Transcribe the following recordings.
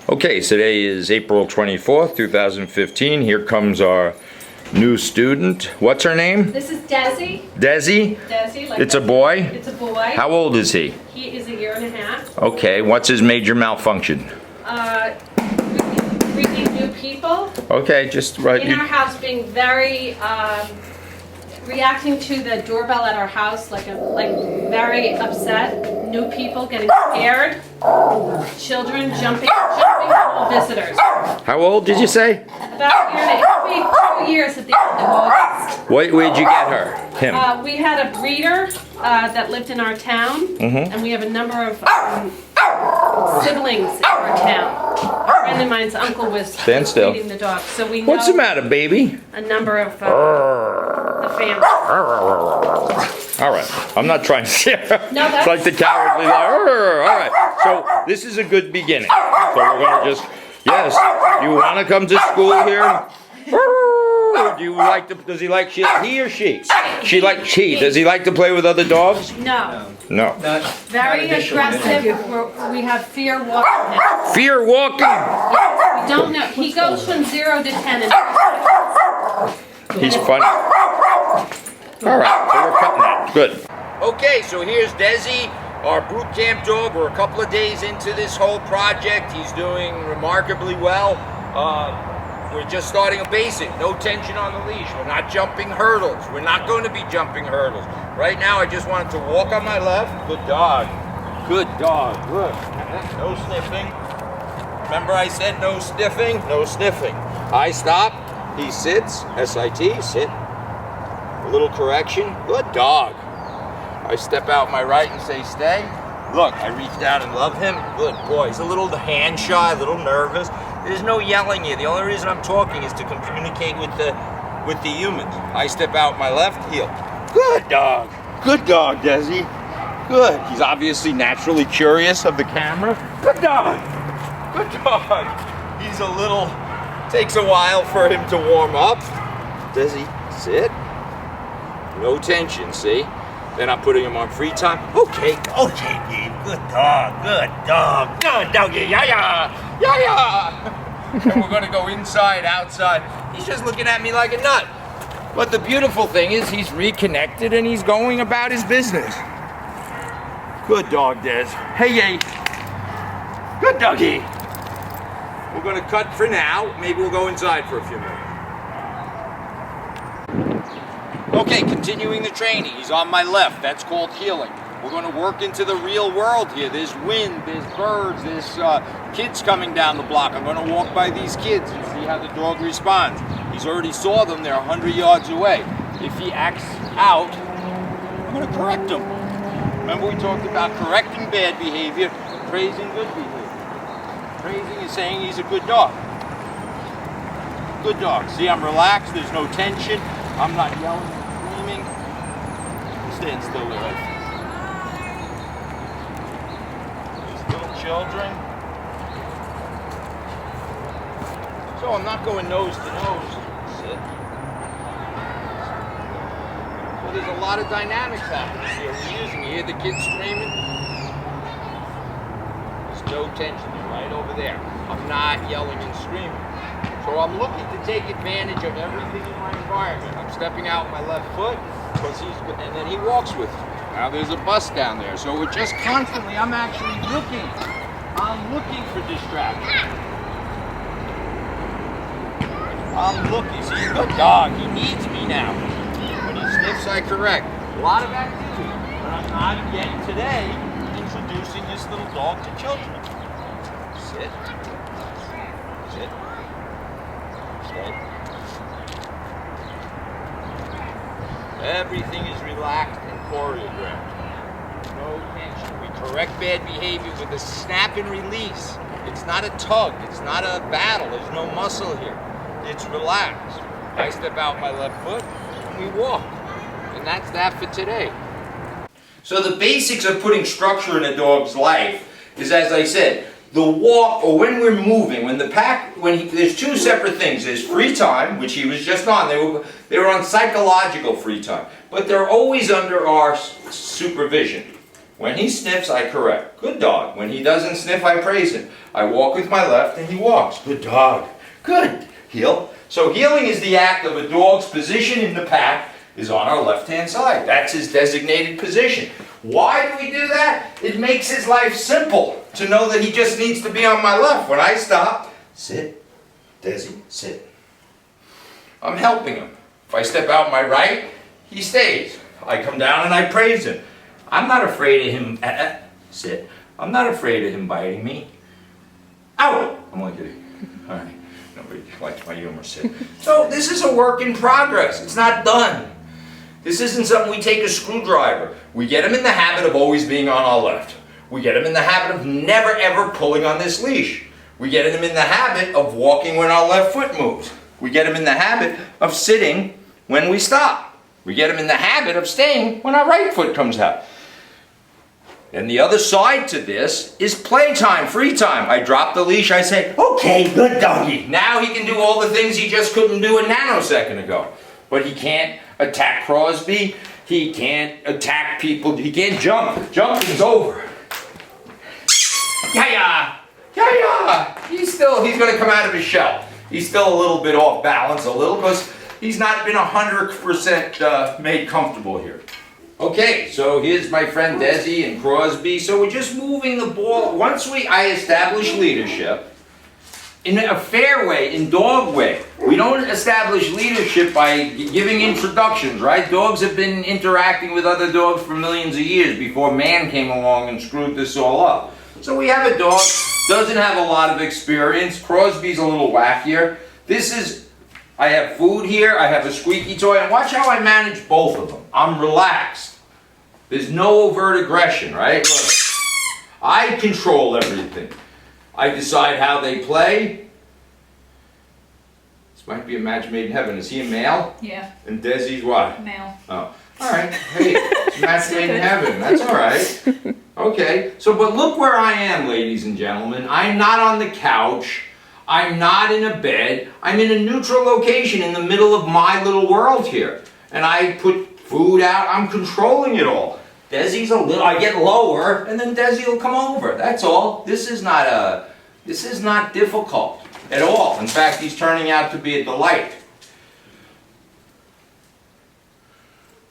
Okay, today is April 24th, 2015. Here comes our new student. What's her name? This is Desi. Desi? Desi. Like It's a boy? It's a boy. How old is he? He is a year and a half. Okay, what's his major malfunction? Greeting new people. Okay, just right. In our house, being very, reacting to the doorbell at our house, like very upset. New people getting scared. Children jumping on visitors. How old did you say? About a year and a half. It'll be 2 years at the end of August. Where'd you get her? Him? We had a breeder that lived in our town, and we have a number of siblings in our town. A friend of mine's uncle was breeding the dog, so we know What's the matter, baby? a number of the family. All right, I'm not trying to scare her. No, it's like the cowardly lion. All right, so this is a good beginning. So we're gonna just, yes, you want to come to school here? Do you like to, does he like, he or she? Does he like to play with other dogs? No. No. Very aggressive. We have fear walking him. Fear walking? Yes, we don't know. He goes from 0 to 10 in 2 seconds. He's funny. All right, so we're cutting that. Good. Okay, so here's Desi, our boot camp dog. We're a couple of days into this whole project. He's doing remarkably well. We're just starting a basic, no tension on the leash. We're not jumping hurdles. We're not going to be jumping hurdles. Right now, I just want him to walk on my left. Good dog. Good dog. Look. No sniffing. Remember I said no sniffing? No sniffing. I stop. He sits. S-I-T. Sit. A little correction. Good dog. I step out my right and say stay. Look, I reach down and love him. Good boy. He's a little hand shy, a little nervous. There's no yelling here. The only reason I'm talking is to communicate with the humans. I step out my left heel. Good dog. Good dog, Desi. Good. He's obviously naturally curious of the camera. Good dog. Good dog. He's a little, takes a while for him to warm up. Desi, sit. No tension, see? Then I'm putting him on free time. Okay, babe. Good dog, good doggy, yeah. And we're gonna go inside, outside. He's just looking at me like a nut. But the beautiful thing is he's reconnected and he's going about his business. Good dog, Des. Hey. Good doggy. We're gonna cut for now. Maybe we'll go inside for a few minutes. Okay, continuing the training. He's on my left. That's called healing. We're going to work into the real world here. There's wind, there's birds, there's kids coming down the block. I'm going to walk by these kids and see how the dog responds. He's already saw them. They're 100 yards away. If he acts out, I'm going to correct him. Remember we talked about correcting bad behavior, praising good behavior. Praising is saying he's a good dog. Good dog. See, I'm relaxed. There's no tension. I'm not yelling and screaming. Stand still with us. These little children. So I'm not going nose to nose. Sit. So there's a lot of dynamics happening here. We're using, you hear the kids screaming? There's no tension. They're right over there. I'm not yelling and screaming. So I'm looking to take advantage of everything in my environment. I'm stepping out my left foot, and then he walks with me. Now there's a bus down there, so we're just constantly, I'm actually looking. I'm looking for distraction. I'm looking. See, good dog. He needs me now. When he sniffs, I correct. A lot of activity, but I'm not yet today introducing this little dog to children. Sit. Sit. Everything is relaxed and choreographed. No tension. We correct bad behavior with a snap and release. It's not a tug. It's not a battle. There's no muscle here. It's relaxed. I step out my left foot and we walk. And that's that for today. So the basics of putting structure in a dog's life is, as I said, the walk, or when we're moving, when the pack, there's two separate things. There's free time, which he was just on. They were on psychological free time, but they're always under our supervision. When he sniffs, I correct. Good dog. When he doesn't sniff, I praise him. I walk with my left and he walks. Good dog. Good. Heel. So heeling is the act of a dog's position in the pack is on our left-hand side. That's his designated position. Why do we do that? It makes his life simple to know that he just needs to be on my left. When I stop, sit, Desi, sit. I'm helping him. If I step out my right, he stays. I come down and I praise him. I'm not afraid of him, sit. I'm not afraid of him biting me. Out! I'm only kidding. All right. Nobody likes my humor, sit. So this is a work in progress. It's not done. This isn't something we take a screwdriver. We get him in the habit of always being on our left. We get him in the habit of never ever pulling on this leash. We get him in the habit of walking when our left foot moves. We get him in the habit of sitting when we stop. We get him in the habit of staying when our right foot comes out. And the other side to this is playtime, free time. I drop the leash, I say, okay, good doggy. Now he can do all the things he just couldn't do a nanosecond ago. But he can't attack Crosby. He can't attack people. He can't jump. Jumping's over. Yeah. He's going to come out of his shell. He's still a little bit off balance, because he's not been 100% made comfortable here. Okay, so here's my friend Desi and Crosby. So we're just moving the ball. Once I establish leadership, in a fair way, in dog way. We don't establish leadership by giving introductions, right? Dogs have been interacting with other dogs for millions of years before man came along and screwed this all up. So we have a dog, doesn't have a lot of experience. Crosby's a little wackier. I have food here, I have a squeaky toy, and watch how I manage both of them. I'm relaxed. There's no overt aggression, right? Look, I control everything. I decide how they play. This might be a match made in heaven. Is he a male? Yeah. And Desi's what? Male. Oh, all right. Hey, it's a match made in heaven. That's all right. Okay. So, but look where I am, ladies and gentlemen. I'm not on the couch. I'm not in a bed. I'm in a neutral location in the middle of my little world here. And I put food out. I'm controlling it all. Desi's a little, I get lower, and then Desi will come over. That's all. This is not difficult at all. In fact, he's turning out to be a delight.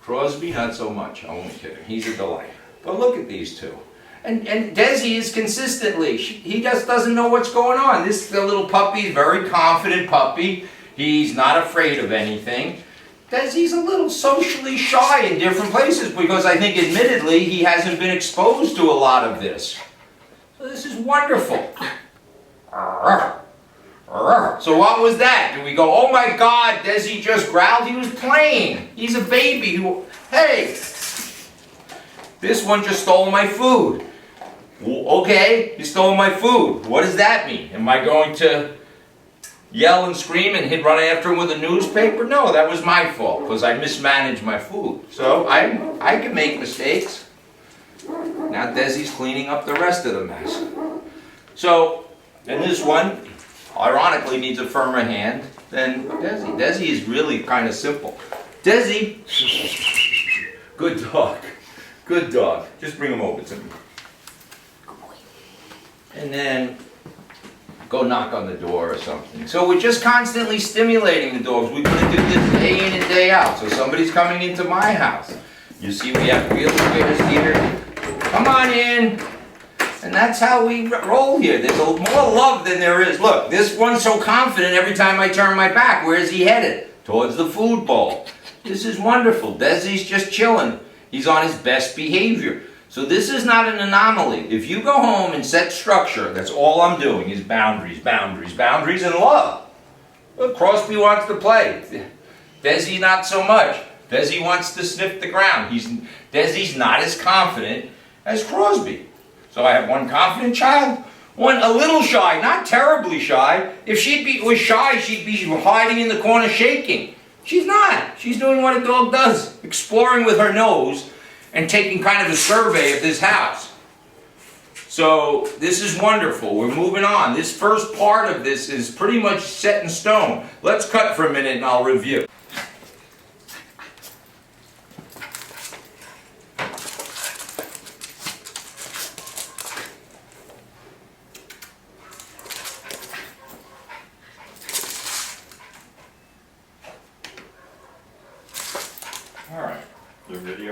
Crosby, not so much. I'm only kidding. He's a delight. But look at these two. And Desi is consistently, he just doesn't know what's going on. This little puppy, very confident puppy. He's not afraid of anything. Desi's a little socially shy in different places because I think admittedly he hasn't been exposed to a lot of this. So this is wonderful. So what was that? Did we go, oh my God, Desi just growled? He was playing. He's a baby. Hey, this one just stole my food. Okay, he stole my food. What does that mean? Am I going to yell and scream and run after him with a newspaper? No, that was my fault because I mismanaged my food. So I can make mistakes. Now Desi's cleaning up the rest of the mess. So, and this one, ironically, needs a firmer hand than Desi. Desi is really kind of simple. Desi, good dog. Good dog. Just bring him over to me. And then go knock on the door or something. So we're just constantly stimulating the dogs. We're going to do this day in and day out. So somebody's coming into my house. You see we have wheelchairs here. Come on in. And that's how we roll here. There's more love than there is. Look, this one's so confident every time I turn my back. Where is he headed? Towards the food bowl. This is wonderful. Desi's just chilling. He's on his best behavior. So this is not an anomaly. If you go home and set structure, that's all I'm doing is boundaries, boundaries, boundaries, and love. Look, Crosby wants to play. Desi not so much. Desi wants to sniff the ground. Desi's not as confident as Crosby. So I have one confident child, one a little shy, not terribly shy. If was shy, she'd be hiding in the corner shaking. She's not. She's doing what a dog does, exploring with her nose and taking kind of a survey of this house. So this is wonderful. We're moving on. This first part of this is pretty much set in stone. Let's cut for a minute and I'll review.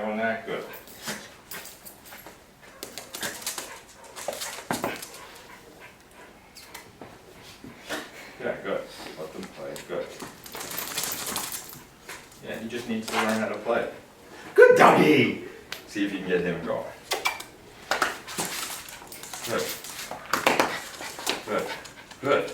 doing that? Good. Yeah, good. Let them play. Good. Yeah, he just needs to learn how to play. Good doggy! See if you can get him going. Good. Good. Good.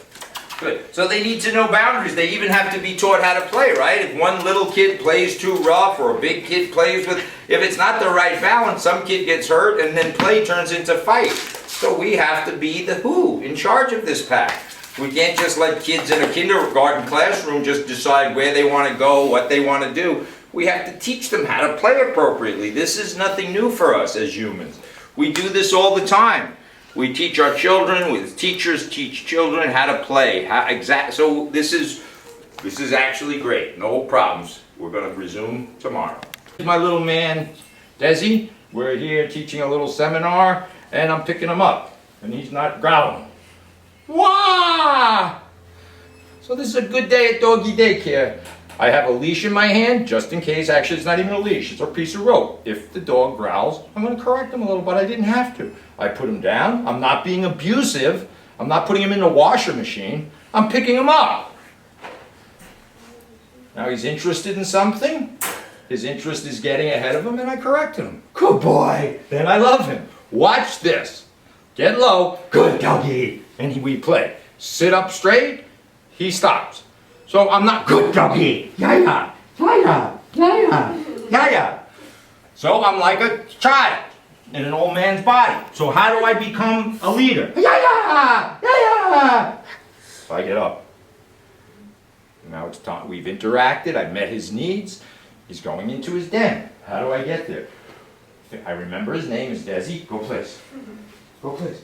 Good. So they need to know boundaries. They even have to be taught how to play, right? If one little kid plays too rough or a big kid plays with, if it's not the right balance, some kid gets hurt and then play turns into fight. So we have to be the who in charge of this pack. We can't just let kids in a kindergarten classroom just decide where they want to go, what they want to do. We have to teach them how to play appropriately. This is nothing new for us as humans. We do this all the time. We teach our children, teachers teach children how to play. So this is actually great. No problems. We're going to resume tomorrow. My little man, Desi, we're here teaching a little seminar, and I'm picking him up, and he's not growling. Wah! So this is a good day at doggy daycare. I have a leash in my hand, just in case. Actually, it's not even a leash. It's a piece of rope. If the dog growls, I'm going to correct him a little, but I didn't have to. I put him down. I'm not being abusive. I'm not putting him in the washer machine. I'm picking him up. Now he's interested in something. His interest is getting ahead of him, and I correct him. Good boy. Then I love him. Watch this. Get low. Good doggy. And we play. Sit up straight. He stops. So I'm not good doggy. Yeah, yeah. So I'm like a child in an old man's body. So how do I become a leader? Yeah. So I get up. Now it's time. We've interacted. I've met his needs. He's going into his den. How do I get there? I remember his name is Desi. Go place. Go place.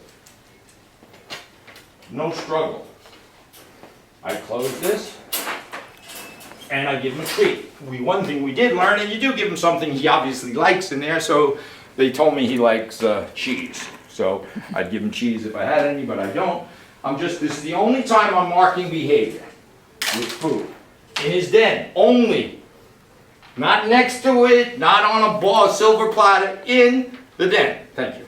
No struggle. I close this, and I give him a treat. One thing we did learn, and you do give him something he obviously likes in there, so they told me he likes cheese. So I'd give him cheese if I had any, but I don't. This is the only time I'm marking behavior with food. In his den, only. Not next to it, not on a silver platter, in the den. Thank you.